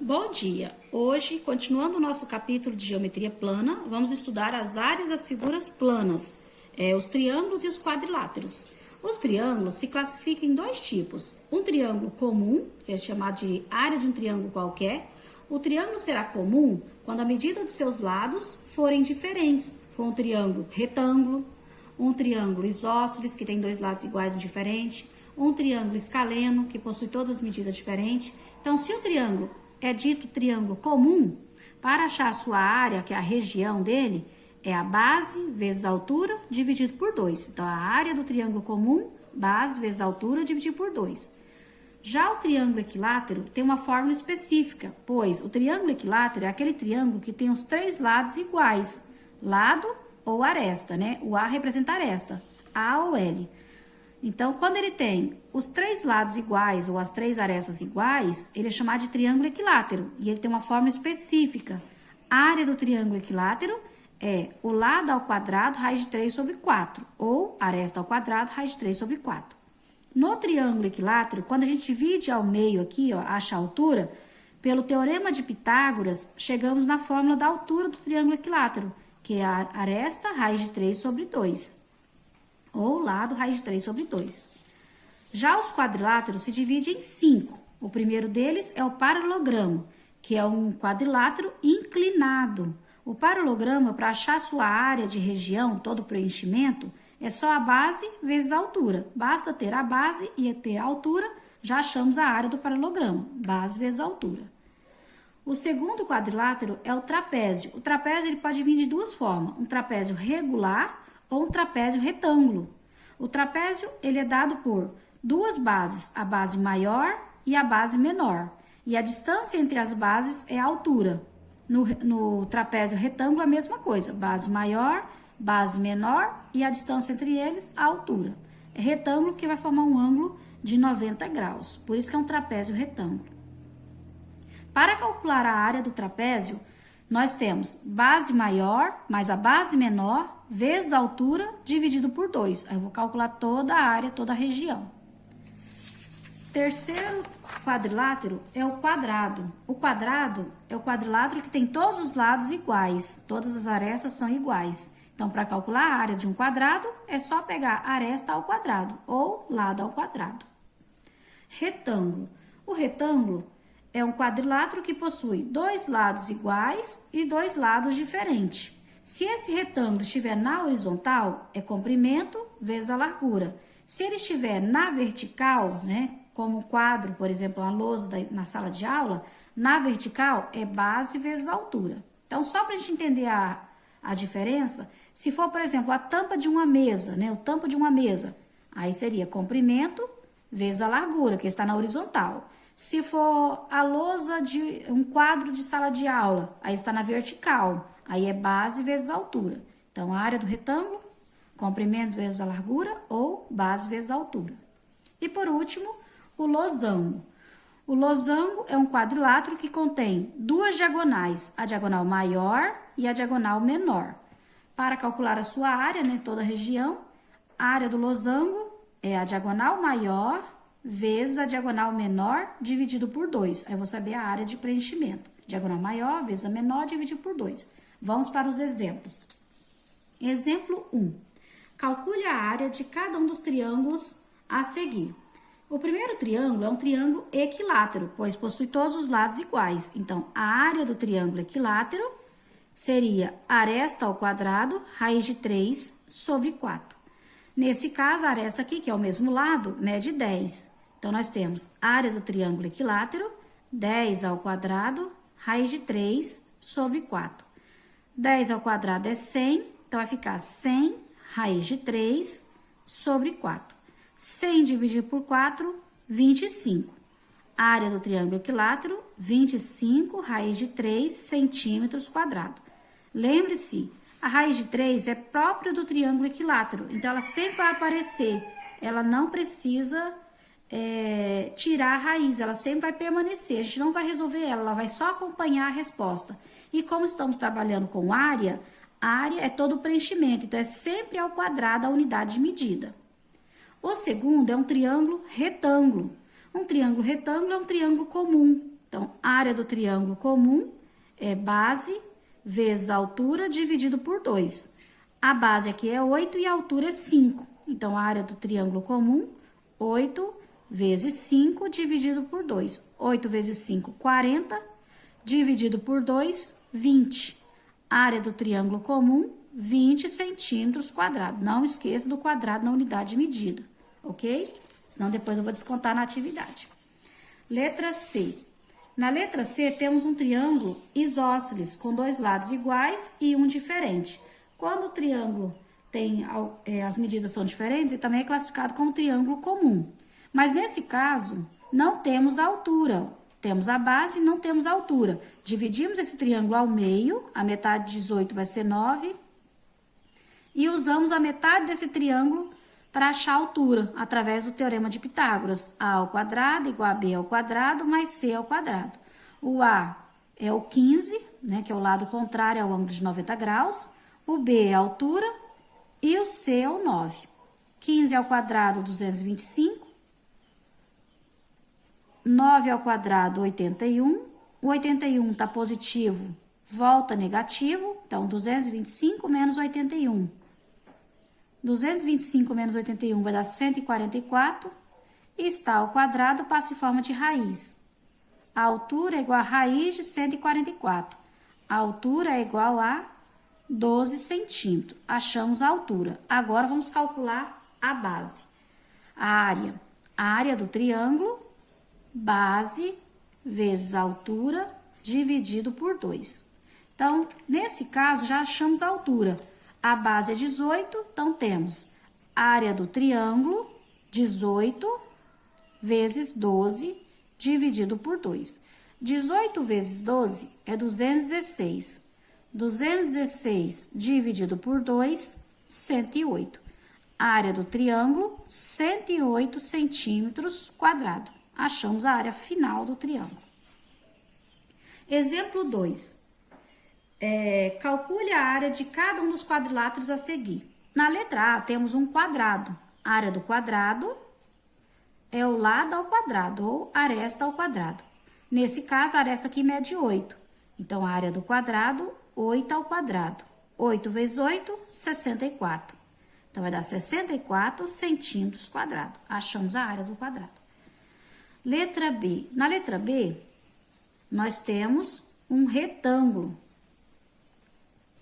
Bom dia! Hoje, continuando o nosso capítulo de geometria plana, vamos estudar as áreas das figuras planas, os triângulos e os quadriláteros. Os triângulos se classificam em dois tipos. Um triângulo comum, que é chamado de área de um triângulo qualquer. O triângulo será comum quando a medida dos seus lados forem diferentes. For um triângulo retângulo, um triângulo isósceles, que tem dois lados iguais e diferentes, um triângulo escaleno, que possui todas as medidas diferentes. Então, se o triângulo é dito triângulo comum, para achar a sua área, que é a região dele, é a base vezes a altura dividido por 2. Então, a área do triângulo comum, base vezes a altura dividido por 2. Já o triângulo equilátero tem uma fórmula específica, pois o triângulo equilátero é aquele triângulo que tem os três lados iguais, lado ou aresta, né? O A representa aresta, A ou L. Então, quando ele tem os três lados iguais ou as três arestas iguais, ele é chamado de triângulo equilátero e ele tem uma fórmula específica. A área do triângulo equilátero é o lado ao quadrado raiz de 3 sobre 4, ou aresta ao quadrado raiz de 3 sobre 4. No triângulo equilátero, quando a gente divide ao meio aqui, ó, acha a altura, pelo teorema de Pitágoras, chegamos na fórmula da altura do triângulo equilátero, que é a aresta raiz de 3 sobre 2. Ou lado raiz de 3 sobre 2. Já os quadriláteros se dividem em 5. O primeiro deles é o paralelogramo, que é um quadrilátero inclinado. O paralelogramo, para achar sua área de região, todo o preenchimento, é só a base vezes a altura. Basta ter a base e ter a altura, já achamos a área do paralelogramo, base vezes a altura. O segundo quadrilátero é o trapézio. O trapézio ele pode vir de duas formas, um trapézio regular ou um trapézio retângulo. O trapézio ele é dado por duas bases, a base maior e a base menor. E a distância entre as bases é a altura. No trapézio retângulo a mesma coisa, base maior, base menor e a distância entre eles a altura. É retângulo que vai formar um ângulo de 90 graus, por isso que é um trapézio retângulo. Para calcular a área do trapézio, nós temos base maior mais a base menor vezes a altura dividido por 2. Aí eu vou calcular toda a área, toda a região. Terceiro quadrilátero é o quadrado. O quadrado é o quadrilátero que tem todos os lados iguais. Todas as arestas são iguais. Então, para calcular a área de um quadrado, é só pegar aresta ao quadrado ou lado ao quadrado. Retângulo. O retângulo é um quadrilátero que possui dois lados iguais e dois lados diferentes. Se esse retângulo estiver na horizontal, é comprimento vezes a largura. Se ele estiver na vertical, né, como um quadro, por exemplo, uma lousa na sala de aula, na vertical é base vezes a altura. Então, só para a gente entender a diferença, se for, por exemplo, a tampa de uma mesa, né, o tampo de uma mesa, aí seria comprimento vezes a largura, que está na horizontal. Se for a lousa de um quadro de sala de aula, aí está na vertical, aí é base vezes a altura. Então, a área do retângulo, comprimento vezes a largura ou base vezes a altura. E por último, o losango. O losango é um quadrilátero que contém duas diagonais, a diagonal maior e a diagonal menor. Para calcular a sua área, né, toda a região, a área do losango é a diagonal maior vezes a diagonal menor dividido por 2. Aí eu vou saber a área de preenchimento. Diagonal maior vezes a menor dividido por 2. Vamos para os exemplos. Exemplo 1. Calcule a área de cada um dos triângulos a seguir. O primeiro triângulo é um triângulo equilátero, pois possui todos os lados iguais. Então, a área do triângulo equilátero seria aresta ao quadrado, raiz de 3 sobre 4. Nesse caso, a aresta aqui, que é o mesmo lado, mede 10. Então, nós temos a área do triângulo equilátero, 10 ao quadrado, raiz de 3 sobre 4. 10 ao quadrado é 100, então vai ficar 100 raiz de 3 sobre 4. 100 dividido por 4, 25. A área do triângulo equilátero, 25 raiz de 3 centímetros quadrados. Lembre-se, a raiz de 3 é própria do triângulo equilátero, então ela sempre vai aparecer. Ela não precisa tirar a raiz, ela sempre vai permanecer. A gente não vai resolver ela vai só acompanhar a resposta. E como estamos trabalhando com área, a área é todo o preenchimento, então é sempre ao quadrado a unidade de medida. O segundo é um triângulo retângulo. Um triângulo retângulo é um triângulo comum. Então, a área do triângulo comum é base vezes a altura dividido por 2. A base aqui é 8 e a altura é 5. Então, a área do triângulo comum, 8 vezes 5 dividido por 2. 8 vezes 5, 40, dividido por 2, 20. A área do triângulo comum, 20 centímetros quadrados. Não esqueça do quadrado na unidade de medida, ok? Senão depois eu vou descontar na atividade. Letra C. Na letra C, temos um triângulo isósceles, com 2 lados iguais e um diferente. Quando o triângulo tem as medidas são diferentes, ele também é classificado como triângulo comum. Mas nesse caso, não temos a altura. Temos a base e não temos a altura. Dividimos esse triângulo ao meio, a metade de 18 vai ser 9. E usamos a metade desse triângulo para achar a altura, através do teorema de Pitágoras. A ao quadrado igual a B ao quadrado mais C ao quadrado. O A é o 15, né, que é o lado contrário ao ângulo de 90 graus. O B é a altura e o C é o 9. 15 ao quadrado, 225. 9 ao quadrado, 81. O 81 está positivo, volta negativo. Então, 225 menos 81. 225 menos 81 vai dar 144. E está ao quadrado, passa em forma de raiz. A altura é igual a raiz de 144. A altura é igual a 12 centímetros. Achamos a altura. Agora, vamos calcular a base. A área do triângulo, base vezes a altura, dividido por 2. Então, nesse caso, já achamos a altura. A base é 18, então temos a área do triângulo, 18 vezes 12, dividido por 2. 18 vezes 12 é 216. 216 dividido por 2, 108. A área do triângulo, 108 centímetros quadrados. Achamos a área final do triângulo. Exemplo 2. Calcule a área de cada um dos quadriláteros a seguir. Na letra A, temos um quadrado. A área do quadrado é o lado ao quadrado, ou aresta ao quadrado. Nesse caso, a aresta aqui mede 8. Então, a área do quadrado, 8 ao quadrado. 8 vezes 8, 64. Então, vai dar 64 centímetros quadrados. Achamos a área do quadrado. Letra B. Na letra B, nós temos um retângulo.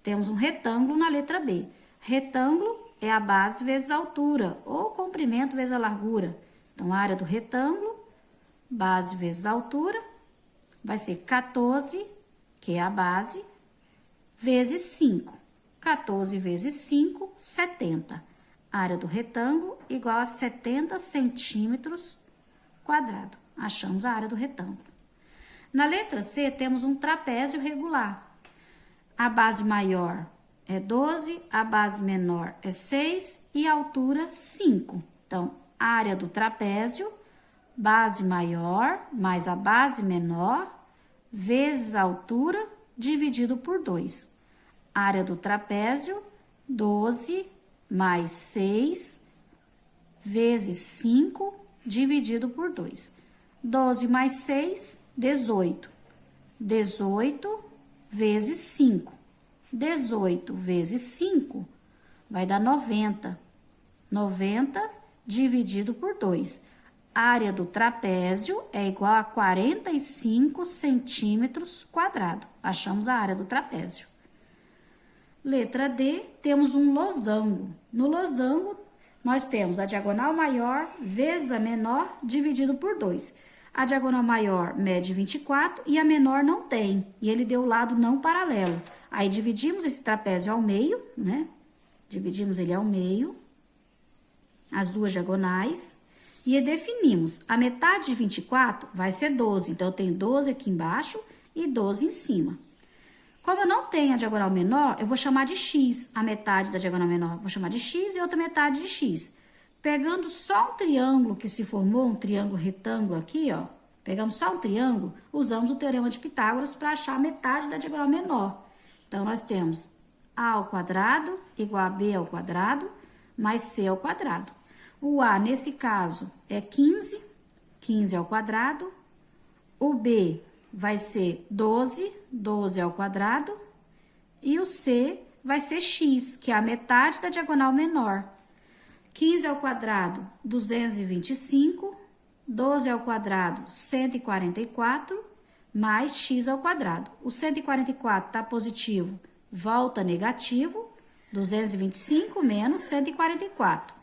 Temos um retângulo na letra B. Retângulo é a base vezes a altura, ou comprimento vezes a largura. Então, a área do retângulo, base vezes a altura, vai ser 14, que é a base, vezes 5. 14 vezes 5, 70. A área do retângulo igual a 70 centímetros quadrado. Achamos a área do retângulo. Na letra C, temos um trapézio regular. A base maior é 12, a base menor é 6 e a altura 5. Então, a área do trapézio, base maior mais a base menor, vezes a altura, dividido por 2. Área do trapézio, 12 mais 6, vezes 5, dividido por 2. 12 mais 6, 18. 18 vezes 5. 18 vezes 5 vai dar 90. 90 dividido por 2. A área do trapézio é igual a 45 centímetros quadrados. Achamos a área do trapézio. Letra D, temos um losango. No losango, nós temos a diagonal maior vezes a menor dividido por 2. A diagonal maior mede 24 e a menor não tem. E ele deu o lado não paralelo. Aí, dividimos esse trapézio ao meio, né? Dividimos ele ao meio, as duas diagonais. E definimos, a metade de 24 vai ser 12. Então, eu tenho 12 aqui embaixo e 12 em cima. Como eu não tenho a diagonal menor, eu vou chamar de x. A metade da diagonal menor, vou chamar de x e outra metade de x. Pegando só um triângulo que se formou, um triângulo retângulo aqui, ó. Pegamos só um triângulo, usamos o teorema de Pitágoras para achar a metade da diagonal menor. Então, nós temos a ao quadrado igual a b ao quadrado mais c ao quadrado. O a, nesse caso, é 15, 15 ao quadrado. O b vai ser 12, 12 ao quadrado, e o C vai ser x, que é a metade da diagonal menor. 15 ao quadrado, 225, 12 ao quadrado, 144, mais x ao quadrado. O 144 está positivo, volta negativo, 225 menos 144.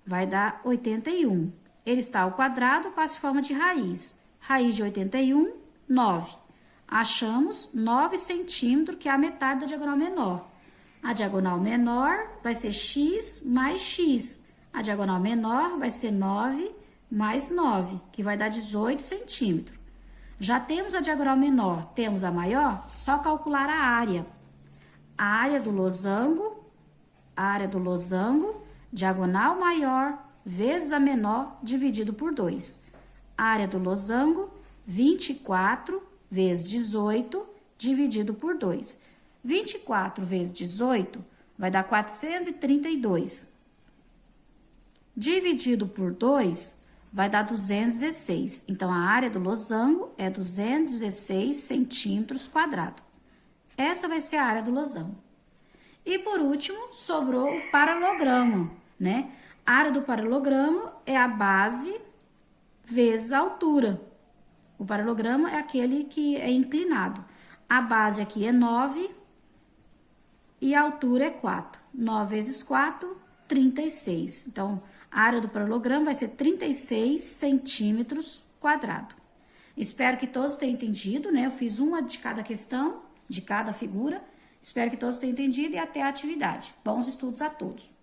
Vai dar 81. Ele está ao quadrado, passa em forma de raiz. Raiz de 81, 9. Achamos 9 centímetros, que é a metade da diagonal menor. A diagonal menor vai ser x mais x. A diagonal menor vai ser 9 mais 9, que vai dar 18 centímetros. Já temos a diagonal menor, temos a maior, só calcular a área. A área do losango, diagonal maior vezes a menor, dividido por 2. A área do losango, 24 vezes 18, dividido por 2. 24 vezes 18 vai dar 432. Dividido por 2 vai dar 216. Então, a área do losango é 216 centímetros quadrados. Essa vai ser a área do losango. E por último, sobrou o paralelogramo, né? A área do paralelogramo é a base vezes a altura. O paralelogramo é aquele que é inclinado. A base aqui é 9 e a altura é 4. 9 vezes 4, 36. Então, a área do paralelogramo vai ser 36 centímetros quadrados. Espero que todos tenham entendido, né? Eu fiz uma de cada questão, de cada figura. Espero que todos tenham entendido e até a atividade. Bons estudos a todos.